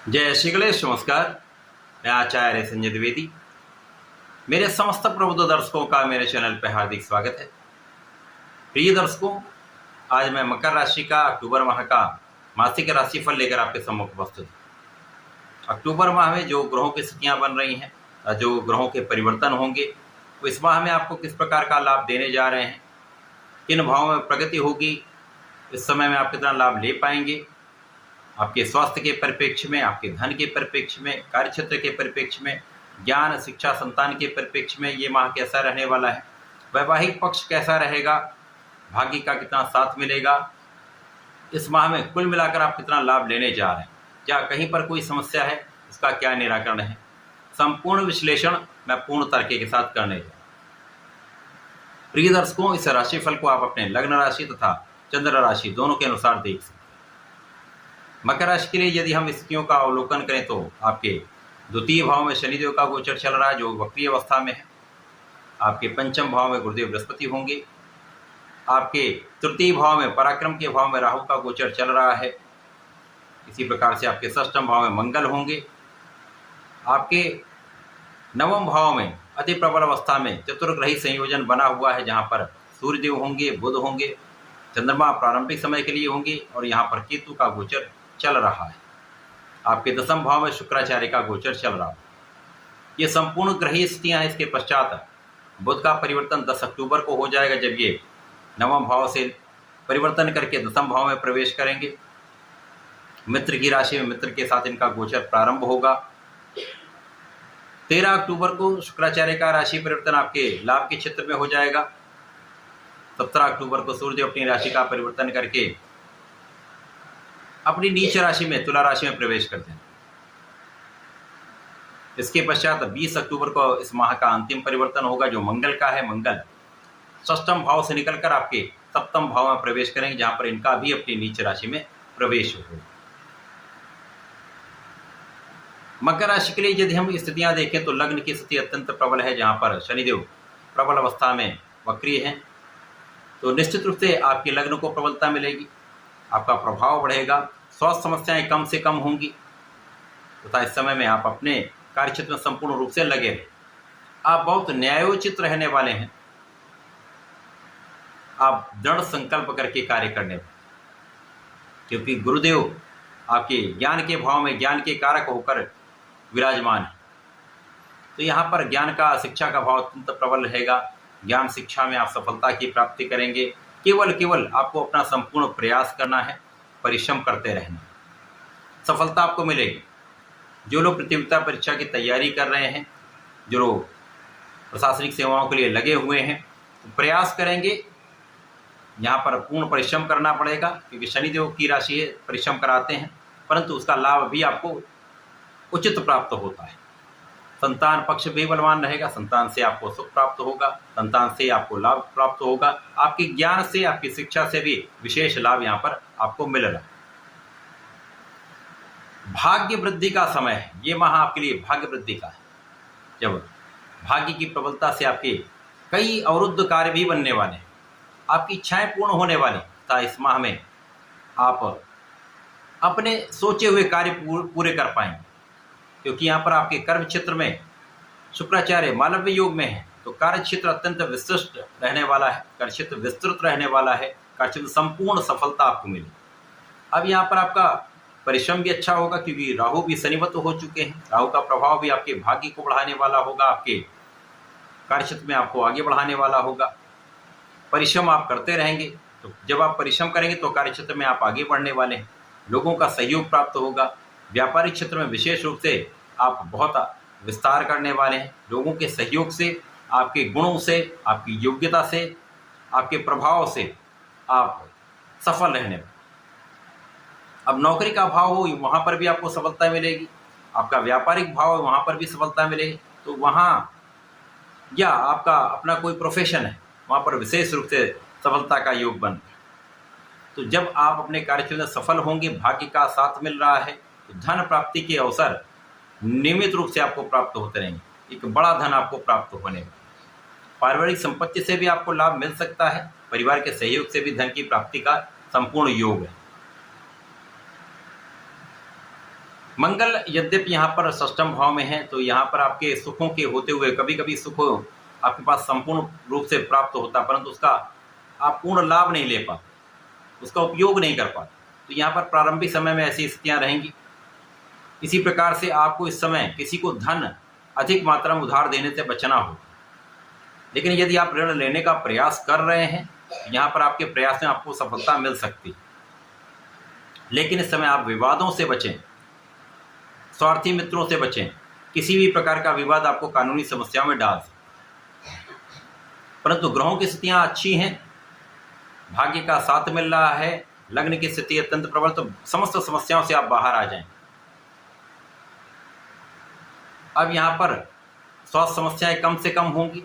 जय श्री गणेश। नमस्कार। मैं आचार्य संजय द्विवेदी। मेरे समस्त प्रबुद्ध दर्शकों का मेरे चैनल पर हार्दिक स्वागत है। प्रिय दर्शकों, आज मैं मकर राशि का अक्टूबर माह का मासिक राशिफल लेकर आपके सम्मुख उपस्थित हूँ। अक्टूबर माह में जो ग्रहों की स्थितियाँ बन रही हैं, जो ग्रहों के परिवर्तन होंगे, वो इस माह में आपको किस प्रकार का लाभ देने जा रहे हैं, किन भावों में प्रगति होगी, इस समय में आप कितना लाभ ले पाएंगे, आपके स्वास्थ्य के परिप्रेक्ष्य में, आपके धन के परिप्रेक्ष्य में, कार्यक्षेत्र के परिप्रेक्ष्य में, ज्ञान शिक्षा संतान के परिप्रेक्ष्य में ये माह कैसा रहने वाला है, वैवाहिक पक्ष कैसा रहेगा, भाग्य का कितना साथ मिलेगा, इस माह में कुल मिलाकर आप कितना लाभ लेने जा रहे हैं, क्या कहीं पर कोई समस्या है, इसका क्या निराकरण है, संपूर्ण विश्लेषण मैं पूर्ण तरीके के साथ करने जा रहा हूं। प्रिय दर्शकों, इस राशिफल को आप अपने लग्न राशि तथा चंद्र राशि दोनों के अनुसार देख सकते हैं। मकर राशि के लिए यदि हम स्थितियों का अवलोकन करें तो आपके द्वितीय भाव में शनिदेव का गोचर चल रहा है, जो वक्रीय अवस्था में है। आपके पंचम भाव में गुरुदेव बृहस्पति होंगे। आपके तृतीय भाव में पराक्रम के भाव में राहु का गोचर चल रहा है। इसी प्रकार से आपके षष्ठम भाव में मंगल होंगे। आपके नवम भाव में अति प्रबल अवस्था में चतुर्ग्रही संयोजन बना हुआ है, जहाँ पर सूर्यदेव होंगे, बुध होंगे, चंद्रमा प्रारंभिक समय के लिए होंगे और यहाँ पर केतु का गोचर चल रहा है। आपके दसम भाव में शुक्राचार्य का गोचर चल रहा है। ये संपूर्ण ग्रहीय स्थितियां हैं। इसके पश्चात बुध का परिवर्तन 10 अक्टूबर को हो जाएगा, जब ये नवम भाव से परिवर्तन करके दसम भाव में प्रवेश करेंगे। मित्र की राशि में मित्र के साथ इनका गोचर प्रारंभ होगा। 13 अक्टूबर को शुक्राचार्य का राशि परिवर्तन आपके लाभ के क्षेत्र में हो जाएगा। 17 अक्टूबर को सूर्यदेव अपनी राशि का परिवर्तन करके अपनी नीच राशि में तुला राशि में प्रवेश करते हैं। इसके पश्चात 20 अक्टूबर को इस माह का अंतिम परिवर्तन होगा, जो मंगल का है। मंगल षष्ठम भाव से निकलकर आपके सप्तम भाव में प्रवेश करेंगे, जहां पर इनका भी अपनी नीच राशि में प्रवेश होगा। मकर राशि के लिए यदि हम स्थितियां देखें तो लग्न की स्थिति अत्यंत प्रबल है, जहां पर शनिदेव प्रबल अवस्था में वक्रीय है। तो निश्चित रूप से आपके लग्न को प्रबलता मिलेगी, आपका प्रभाव बढ़ेगा, स्वास्थ्य समस्याएं कम से कम होंगी तथा इस समय में आप अपने कार्यक्षेत्र में संपूर्ण रूप से लगे रहें। आप बहुत न्यायोचित रहने वाले हैं। आप दृढ़ संकल्प करके कार्य करने वाले, क्योंकि गुरुदेव आपके ज्ञान के भाव में ज्ञान के कारक होकर विराजमान है। तो यहाँ पर ज्ञान का, शिक्षा का भाव अत्यंत प्रबल रहेगा। ज्ञान शिक्षा में आप सफलता की प्राप्ति करेंगे। केवल आपको अपना संपूर्ण प्रयास करना है, परिश्रम करते रहना, सफलता आपको मिलेगी। जो लोग प्रतियोगिता परीक्षा की तैयारी कर रहे हैं, जो लोग प्रशासनिक सेवाओं के लिए लगे हुए हैं, तो प्रयास करेंगे। यहाँ पर पूर्ण परिश्रम करना पड़ेगा, क्योंकि शनिदेव की राशि है, परिश्रम कराते हैं, परंतु उसका लाभ भी आपको उचित प्राप्त होता है। संतान पक्ष भी बलवान रहेगा, संतान से आपको सुख प्राप्त होगा, संतान से आपको लाभ प्राप्त होगा। आपके ज्ञान से, आपकी शिक्षा से भी विशेष लाभ यहाँ पर आपको मिल रहा है। भाग्य वृद्धि का समय है। ये माह आपके लिए भाग्य वृद्धि का है, जब भाग्य की प्रबलता से आपके कई अवरुद्ध कार्य भी बनने वाले हैं, आपकी इच्छाएं पूर्ण होने वाली। तथा इस माह में आप अपने सोचे हुए कार्य पूरे कर पाएंगे, क्योंकि यहाँ पर आपके कर्म क्षेत्र में शुक्राचार्य मालव्य योग में है। तो कार्य क्षेत्र अत्यंत विशिष्ट रहने वाला है, कार्य क्षेत्र विस्तृत रहने वाला है, कार्य क्षेत्र संपूर्ण सफलता आपको मिली। अब यहाँ पर आपका परिश्रम भी अच्छा होगा, क्योंकि राहु भी शनिवत हो चुके हैं। राहु का प्रभाव भी आपके भाग्य को बढ़ाने वाला होगा, आपके कार्य क्षेत्र में आपको आगे बढ़ाने वाला होगा। परिश्रम आप करते रहेंगे, तो जब आप परिश्रम करेंगे तो कार्य क्षेत्र में आप आगे बढ़ने वाले हैं। लोगों का सहयोग प्राप्त होगा। व्यापारिक क्षेत्र में विशेष रूप से आप बहुत विस्तार करने वाले हैं। लोगों के सहयोग से, आपके गुणों से, आपकी योग्यता से, आपके प्रभाव से आप सफल रहने वाले। अब नौकरी का भाव हो, वहाँ पर भी आपको सफलता मिलेगी। आपका व्यापारिक भाव हो, वहाँ पर भी सफलता मिलेगी। तो वहाँ, या आपका अपना कोई प्रोफेशन है, वहाँ पर विशेष रूप से सफलता का योग बन रहा है। तो जब आप अपने कार्यक्षेत्र में सफल होंगे, भाग्य का साथ मिल रहा है, तो धन प्राप्ति के अवसर नियमित रूप से आपको प्राप्त होते रहेंगे। एक बड़ा धन आपको प्राप्त होने वाला। पारिवारिक संपत्ति से भी आपको लाभ मिल सकता है। परिवार के सहयोग से भी धन की प्राप्ति का संपूर्ण योग है। मंगल यद्यपि यहाँ पर षष्ठम भाव में है, तो यहाँ पर आपके सुखों के होते हुए कभी कभी सुख आपके पास संपूर्ण रूप से प्राप्त होता, परंतु उसका आप पूर्ण लाभ नहीं ले पाते, उसका उपयोग नहीं कर पाते। तो यहाँ पर प्रारंभिक समय में ऐसी स्थितियाँ रहेंगी। इसी प्रकार से आपको इस समय किसी को धन अधिक मात्रा में उधार देने से बचना होगा। लेकिन यदि आप ऋण लेने का प्रयास कर रहे हैं, यहाँ पर आपके प्रयास में आपको सफलता मिल सकती है। लेकिन इस समय आप विवादों से बचें, स्वार्थी मित्रों से बचें। किसी भी प्रकार का विवाद आपको कानूनी समस्याओं में डाल सकता है। परंतु ग्रहों की स्थितियां अच्छी हैं, भाग्य का साथ मिल रहा है, लग्न की स्थिति अत्यंत प्रबल, तो समस्त समस्याओं से आप बाहर आ जाएं। अब यहाँ पर स्वास्थ्य समस्याएं कम से कम होंगी,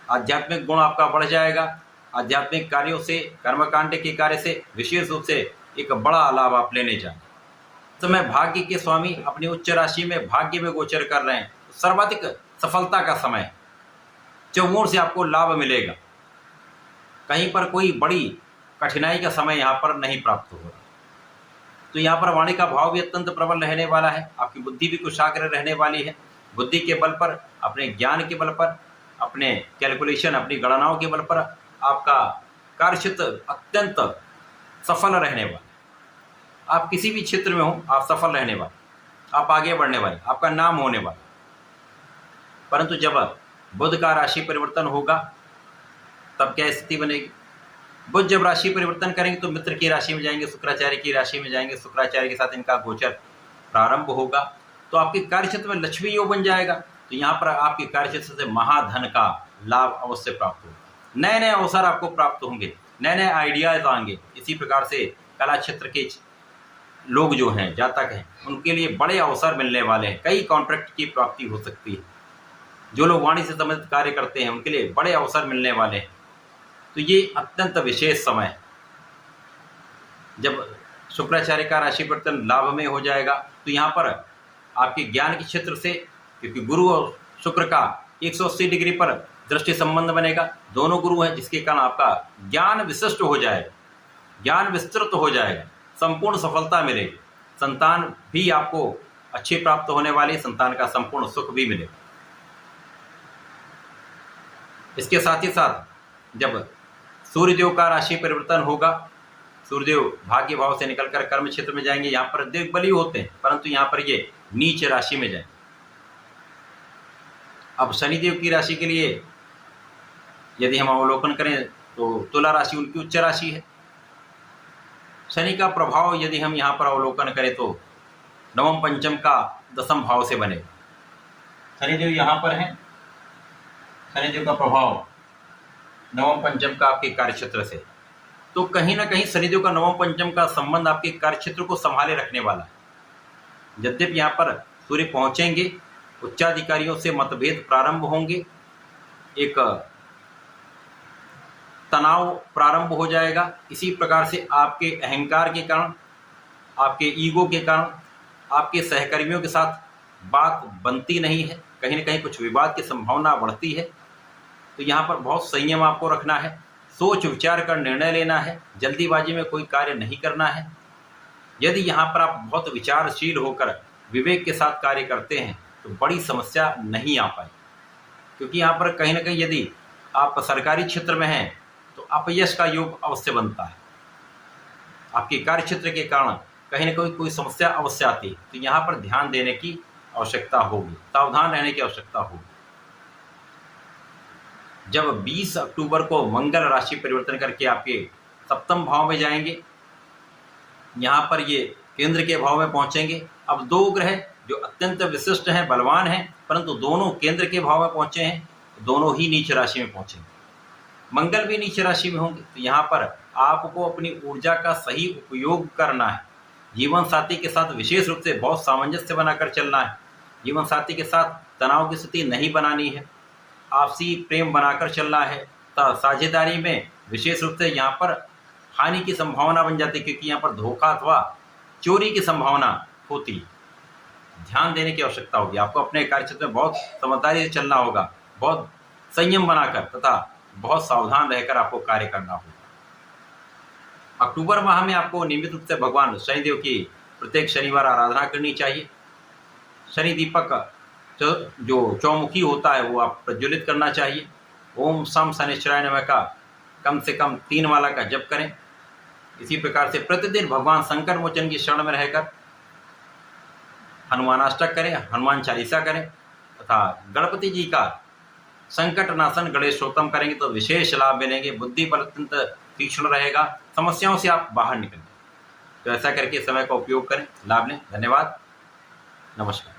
आध्यात्मिक गुण आपका बढ़ जाएगा। आध्यात्मिक कार्यों से, कर्मकांड के कार्य से विशेष रूप से एक बड़ा लाभ आप लेने जाएं। समय भाग्य के स्वामी अपनी उच्च राशि में भाग्य में गोचर कर रहे हैं, सर्वाधिक सफलता का समय, चौगुण से आपको लाभ मिलेगा। कहीं पर कोई बड़ी कठिनाई का समय यहाँ पर नहीं प्राप्त होगा। तो यहाँ पर वाणी का भाव भी अत्यंत प्रबल रहने वाला है। आपकी बुद्धि भी कुशाग्र रहने वाली है। बुद्धि के बल पर, अपने ज्ञान के बल पर, अपने कैलकुलेशन, अपनी गणनाओं के बल पर आपका कार्यक्षेत्र अत्यंत सफल रहने वाला। आप किसी भी क्षेत्र में हो, आप सफल रहने वाले, आप आगे बढ़ने वाले, आपका नाम होने वाला। परंतु जब बुध का राशि परिवर्तन होगा तब क्या स्थिति बनेगी? बुध जब राशि परिवर्तन करेंगे तो मित्र की राशि में जाएंगे, शुक्राचार्य की राशि में जाएंगे। शुक्राचार्य के साथ इनका गोचर प्रारंभ होगा तो आपके कार्यक्षेत्र में लक्ष्मी योग बन जाएगा। तो यहाँ पर आपके कार्यक्षेत्र से महाधन का लाभ अवश्य प्राप्त होगा। नए नए अवसर आपको प्राप्त होंगे, नए नए आइडियाज आएंगे। इसी प्रकार से कला क्षेत्र के लोग जो हैं, जातक हैं, उनके लिए बड़े अवसर मिलने वाले हैं। कई कॉन्ट्रैक्ट की प्राप्ति हो सकती है। जो लोग वाणी से संबंधित कार्य करते हैं उनके लिए बड़े अवसर मिलने वाले हैं। तो ये अत्यंत विशेष समय है जब शुक्राचार्य का राशि परिवर्तन लाभ में हो जाएगा। तो यहाँ पर आपके ज्ञान के क्षेत्र से, क्योंकि गुरु और शुक्र का 180 डिग्री पर दृष्टि संबंध बनेगा, दोनों गुरु हैं, जिसके कारण आपका ज्ञान विशिष्ट हो जाएगा, ज्ञान विस्तृत हो जाएगा, संपूर्ण सफलता मिलेगी। संतान भी आपको अच्छी प्राप्त होने वाली, संतान का संपूर्ण सुख भी मिलेगा। इसके साथ ही साथ जब सूर्यदेव का राशि परिवर्तन होगा, सूर्यदेव भाग्य भाव से निकलकर कर्म क्षेत्र में जाएंगे। यहाँ पर दिग्बली होते हैं, परंतु यहाँ पर ये नीच राशि में जाएंगे। अब शनिदेव की राशि के लिए यदि हम अवलोकन करें तो तुला राशि उनकी उच्च राशि है। शनि का प्रभाव यदि हम यहाँ पर अवलोकन करें तो नवम पंचम का दसम भाव से बनेगा। शनिदेव यहाँ पर हैं, शनिदेव का प्रभाव नवम पंचम का आपके कार्यक्षेत्र से, तो कहीं ना कहीं शनिदेव का नवम पंचम का संबंध आपके कार्यक्षेत्र को संभाले रखने वाला है। यद्यपि यहाँ पर सूर्य पहुंचेंगे, उच्चाधिकारियों से मतभेद प्रारंभ होंगे, एक तनाव प्रारंभ हो जाएगा। इसी प्रकार से आपके अहंकार के कारण, आपके ईगो के कारण आपके सहकर्मियों के साथ बात बनती नहीं है, कहीं ना कहीं कुछ विवाद की संभावना बढ़ती है। तो यहाँ पर बहुत संयम आपको रखना है, सोच विचार कर निर्णय लेना है, जल्दीबाजी में कोई कार्य नहीं करना है। यदि यहाँ पर आप बहुत विचारशील होकर विवेक के साथ कार्य करते हैं तो बड़ी समस्या नहीं आ पाई, क्योंकि यहाँ पर कहीं ना कहीं यदि आप सरकारी क्षेत्र में हैं तो अपयश का योग अवश्य बनता है। आपके कार्य क्षेत्र के कारण कहीं ना कहीं कोई समस्या अवश्य आती है। तो यहाँ पर ध्यान देने की आवश्यकता होगी, सावधान रहने की आवश्यकता होगी। जब 20 अक्टूबर को मंगल राशि परिवर्तन करके आपके सप्तम भाव में जाएंगे, यहाँ पर ये केंद्र के भाव में पहुंचेंगे। अब दो ग्रह जो अत्यंत विशिष्ट हैं, बलवान हैं, परंतु दोनों केंद्र के भाव में पहुंचे हैं, दोनों ही नीच राशि में पहुंचेंगे। मंगल भी नीच राशि में होंगे। तो यहाँ पर आपको अपनी ऊर्जा का सही उपयोग करना है। जीवन साथी के साथ विशेष रूप से बहुत सामंजस्य बनाकर चलना है। जीवन साथी के साथ तनाव की स्थिति नहीं बनानी है, आपसी प्रेम बनाकर चलना है। साझेदारी में विशेष रूप से यहाँ पर हानि की संभावना बन जाती है, क्योंकि यहाँ पर धोखा अथवा चोरी की संभावना होती है। ध्यान देने की आवश्यकता होगी। आपको अपने कार्यक्षेत्र में बहुत समझदारी से चलना होगा, बहुत संयम बनाकर तथा बहुत सावधान रहकर आपको कार्य करना होगा। अक्टूबर माह में आपको नियमित रूप से भगवान शनिदेव की प्रत्येक शनिवार आराधना करनी चाहिए। शनि दीपक जो चौमुखी होता है वो आप प्रज्वलित करना चाहिए। ओम सम शनिश्चराय नमः का कम से कम 3 माला का जप करें। इसी प्रकार से प्रतिदिन भगवान शंकर मोचन की शरण में रहकर हनुमानाष्टक करें, हनुमान चालीसा करें तथा गणपति जी का संकट नाशन गणेशोत्तम करेंगे तो विशेष लाभ मिलेंगे। बुद्धि बल अत्यंत तीक्ष्ण रहेगा, समस्याओं से आप बाहर निकलेंगे। तो ऐसा करके समय का उपयोग करें, लाभ लें। धन्यवाद, नमस्कार।